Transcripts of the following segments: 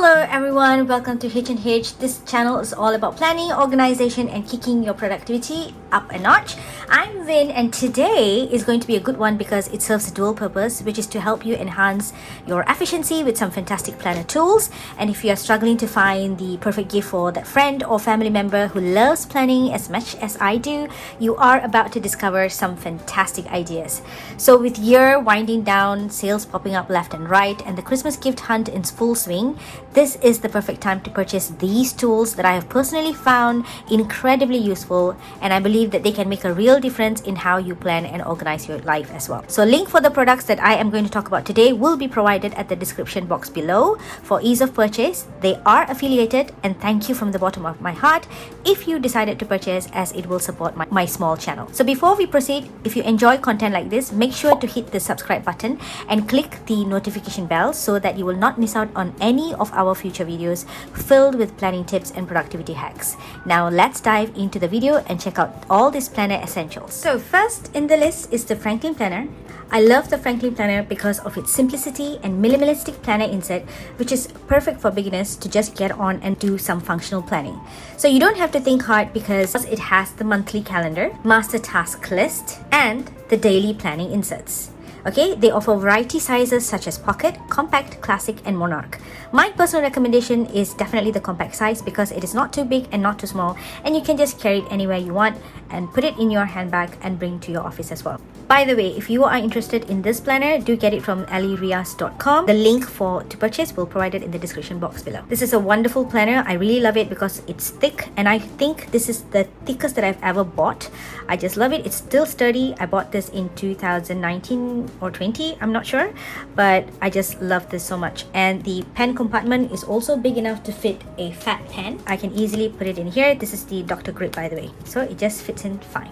Hello everyone, welcome to H&H. This channel is all about planning, organization and kicking your productivity up a notch. I'm Vin and today is going to be a good one because it serves a dual purpose, which is to help you enhance your efficiency with some fantastic planner tools. And if you are struggling to find the perfect gift for that friend or family member who loves planning as much as I do, you are about to discover some fantastic ideas. So with year winding down, sales popping up left and right, and the Christmas gift hunt in full swing, this is the perfect time to purchase these tools that I have personally found incredibly useful, and I believe that they can make a real difference in how you plan and organize your life as well. So link for the products that I am going to talk about today will be provided at the description box below for ease of purchase. They are affiliated, and thank you from the bottom of my heart if you decided to purchase, as it will support my small channel. So before we proceed, if you enjoy content like this, make sure to hit the subscribe button and click the notification bell so that you will not miss out on any of our future videos filled with planning tips and productivity hacks. Now let's dive into the video and check out all these planner essentials. So first in the list is the Franklin Planner. I love the Franklin Planner because of its simplicity and minimalistic planner insert, which is perfect for beginners to just get on and do some functional planning. So you don't have to think hard because it has the monthly calendar, master task list, and the daily planning inserts. Okay, they offer variety sizes such as pocket, compact, classic, and monarch. My personal recommendation is definitely the compact size because it is not too big and not too small, and you can just carry it anywhere you want and put it in your handbag and bring to your office as well. By the way, if you are interested in this planner, do get it from alirias.com. The link to purchase will be provided in the description box below. This is a wonderful planner. I really love it because it's thick, and I think this is the thickest that I've ever bought. I just love it. It's still sturdy. I bought this in 2019 or 20, I'm not sure, but I just love this so much. And the pen compartment is also big enough to fit a fat pen. I can easily put it in here. This is the Dr. Grip, by the way, so it just fits in fine.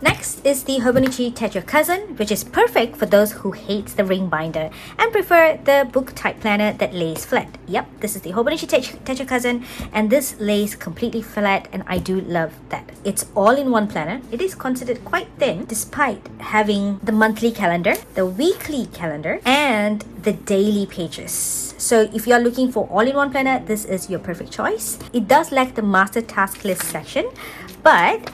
Next is the Hobonichi Cousin, which is perfect for those who hate the ring binder and prefer the book type planner that lays flat. Yep, this is the Hobonichi Cousin, and this lays completely flat, and I do love that. It's all-in-one planner. It is considered quite thin despite having the monthly calendar, the weekly calendar, and the daily pages. So if you are looking for all-in-one planner, this is your perfect choice. It does lack the master task list section, but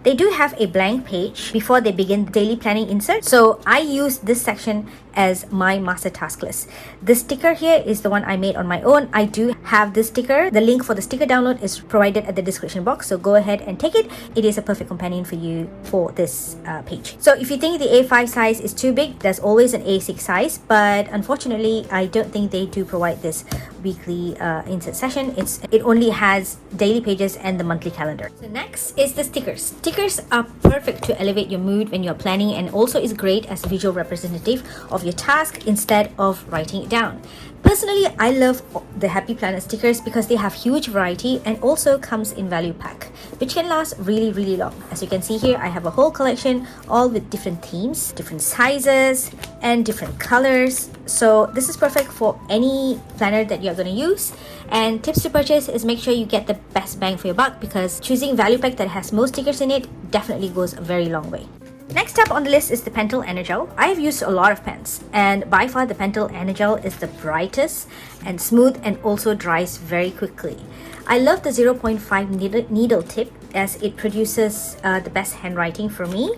they do have a blank page before they begin the daily planning insert. So I use this section as my master task list. The sticker here is the one I made on my own. I do have this sticker. The link for the sticker download is provided at the description box, so go ahead and take it. It is a perfect companion for you for this page. So if you think the A5 size is too big, there's always an A6 size, but unfortunately I don't think they do provide this weekly insert session. It only has daily pages and the monthly calendar. So next is the stickers. Stickers are perfect to elevate your mood when you're planning, and also is great as a visual representative of your task instead of writing it down. Personally, I love the Happy Planner stickers because they have huge variety and also comes in value pack, which can last really long. As you can see here, I have a whole collection all with different themes, different sizes, and different colors. So this is perfect for any planner that you're going to use. And tips to purchase is make sure you get the best bang for your buck, because choosing value pack that has most stickers in it definitely goes a very long way. Next up on the list is the Pentel Energel. I have used a lot of pens, and by far the Pentel Energel is the brightest and smooth, and also dries very quickly. I love the 0.5 needle tip as it produces the best handwriting for me.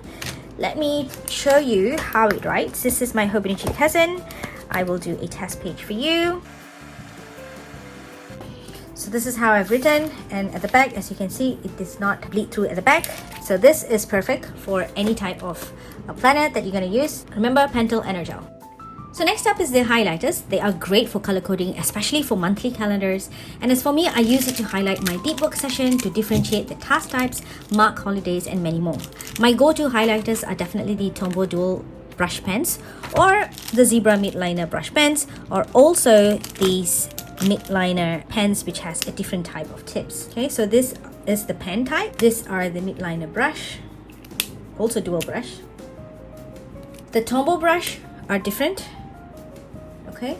Let me show you how it writes. This is my Hobonichi Cousin. I will do a test page for you. So this is how I've written, and at the back, as you can see, it does not bleed through at the back. So this is perfect for any type of planner that you're going to use. Remember, Pentel Energel. So next up is the highlighters. They are great for color coding, especially for monthly calendars. And as for me, I use it to highlight my deep work session, to differentiate the task types, mark holidays, and many more. My go-to highlighters are definitely the Tombow dual brush pens, or the Zebra Midliner brush pens, or also these midliner pens, which has a different type of tips. Okay, so this is the pen type. These are the midliner brush, also dual brush. The Tombow brush are different. Okay,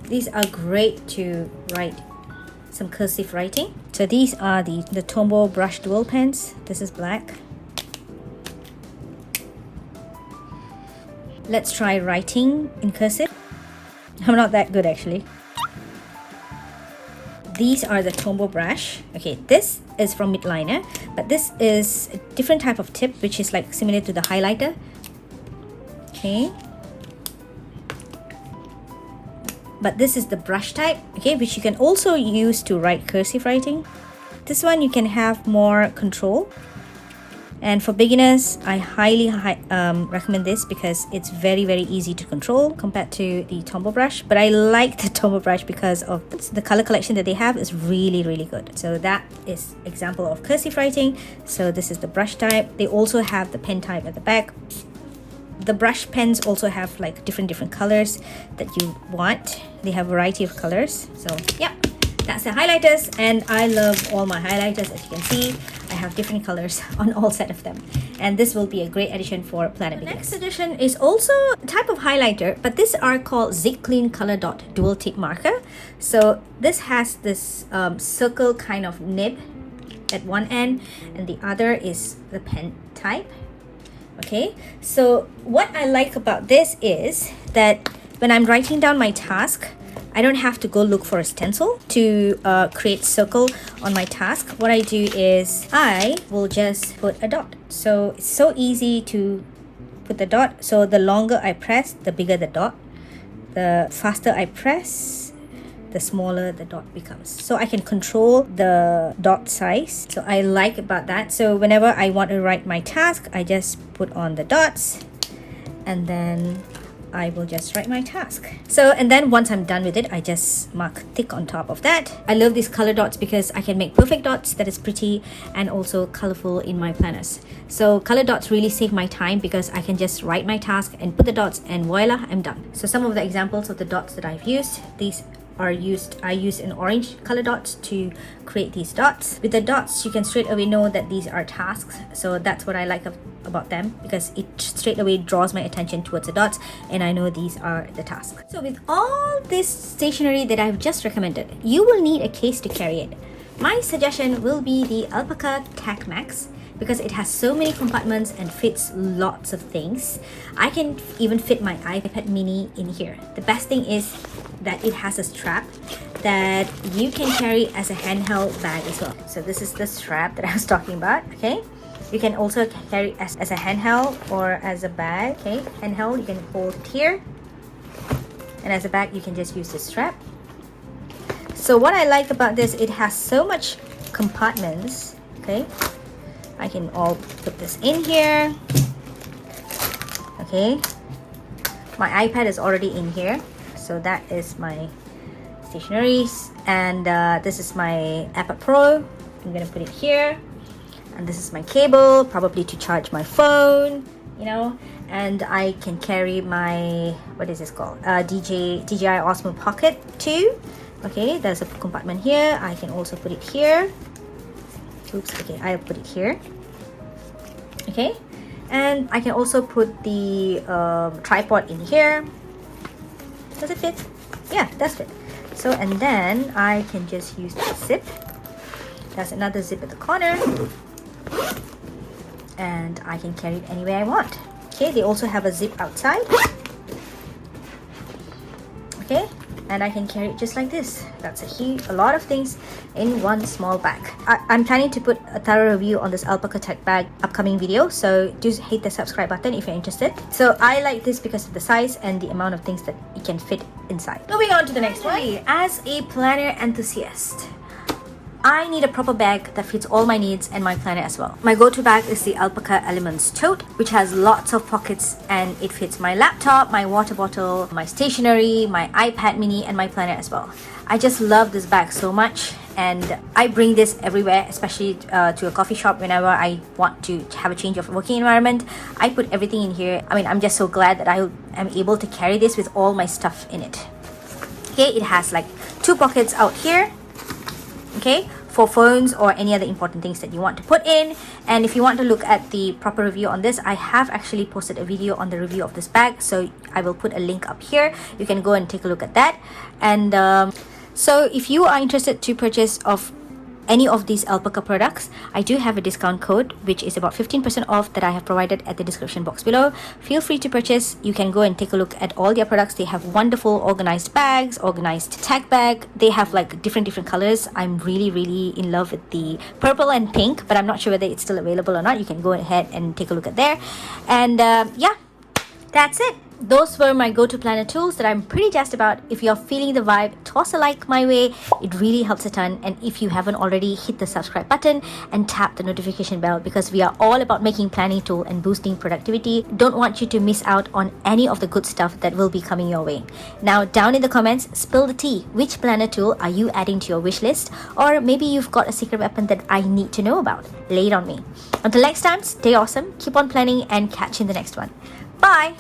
these are great to write some cursive writing. So these are the Tombow brush dual pens. This is black. Let's try writing in cursive. I'm not that good actually. These are the Tombow brush. Okay, this is from Midliner, but this is a different type of tip, which is like similar to the highlighter. Okay, but this is the brush type, okay, which you can also use to write cursive writing. This one you can have more control, and for beginners I highly recommend this because it's very easy to control compared to the Tombow brush. But I like the Tombow brush because of the color collection that they have is really good. So that is example of cursive writing. So this is the brush type. They also have the pen type at the back. The brush pens also have like different colors that you want. They have a variety of colors. So yeah, that's the highlighters, and I love all my highlighters. As you can see, I have different colors on all set of them, and this will be a great addition for Planet Beginners. Next addition is also a type of highlighter, but these are called Zig Clean Color Dot Dual Tip Marker. So this has this circle kind of nib at one end, and the other is the pen type. Okay, so what I like about this is that when I'm writing down my task, I don't have to go look for a stencil to create circle on my task. What I do is I will just put a dot. So it's so easy to put the dot. So the longer I press, the bigger the dot. The faster I press, the smaller the dot becomes. So I can control the dot size. So I like about that. So whenever I want to write my task, I just put on the dots, and then I will just write my task. So, and then once I'm done with it, I just mark tick on top of that. I love these color dots because I can make perfect dots that is pretty and also colorful in my planners. So color dots really save my time because I can just write my task and put the dots, and voila, I'm done. So some of the examples of the dots that I've used, I used an orange color dots to create these dots. With the dots, you can straight away know that these are tasks. So that's what I like about them, because it straight away draws my attention towards the dots, and I know these are the tasks. So with all this stationery that I've just recommended, you will need a case to carry it. My suggestion will be the Alpaka Tac Max, because it has so many compartments and fits lots of things. I can even fit my iPad mini in here. The best thing is that it has a strap that you can carry as a handheld bag as well. So this is the strap that I was talking about. Okay, you can also carry as a handheld or as a bag. Okay, handheld, you can hold it here, and as a bag you can just use the strap. So what I like about this, it has so much compartments. Okay, I can all put this in here. Okay, my iPad is already in here, so that is my stationeries, and this is my iPad Pro. I'm gonna put it here, and this is my cable, probably to charge my phone, you know. And I can carry my, what is this called, DJI Osmo Pocket 2. Okay, there's a compartment here. I can also put it here. Oops, okay, I'll put it here. Okay, and I can also put the tripod in here. Does it fit? Yeah, it does fit. So, and then I can just use the zip. There's another zip at the corner, and I can carry it anywhere I want. Okay, they also have a zip outside. Okay, and I can carry it just like this. That's a lot of things in one small bag. I'm planning to put a thorough review on this Alpaka Tech bag upcoming video, so do hit the subscribe button if you're interested. So I like this because of the size and the amount of things that it can fit inside. Moving on to the next one. As a planner enthusiast, I need a proper bag that fits all my needs and my planner as well. My go-to bag is the Alpaka Elements Tote, which has lots of pockets, and it fits my laptop, my water bottle, my stationery, my iPad mini, and my planner as well. I just love this bag so much, and I bring this everywhere, especially to a coffee shop whenever I want to have a change of working environment. I put everything in here. I mean, I'm just so glad that I am able to carry this with all my stuff in it. Okay, it has like 2 pockets out here. Okay, for phones or any other important things that you want to put in. And if you want to look at the proper review on this, I have actually posted a video on the review of this bag, so I will put a link up here. You can go and take a look at that. And so if you are interested to purchase of any of these Alpaka products, I do have a discount code which is about 15% off that I have provided at the description box below. Feel free to purchase. You can go and take a look at all their products. They have wonderful organized bags, organized tag bag. They have like different colors. I'm really in love with the purple and pink, but I'm not sure whether it's still available or not. You can go ahead and take a look at there. And yeah, that's it. Those were my go-to planner tools that I'm pretty jazzed about. If you're feeling the vibe, toss a like my way. It really helps a ton. And if you haven't already, hit the subscribe button and tap the notification bell, because we are all about making planning tool and boosting productivity. Don't want you to miss out on any of the good stuff that will be coming your way. Now, down in the comments, spill the tea. Which planner tool are you adding to your wish list? Or maybe you've got a secret weapon that I need to know about. Lay it on me. Until next time, stay awesome, keep on planning, and catch you in the next one. Bye!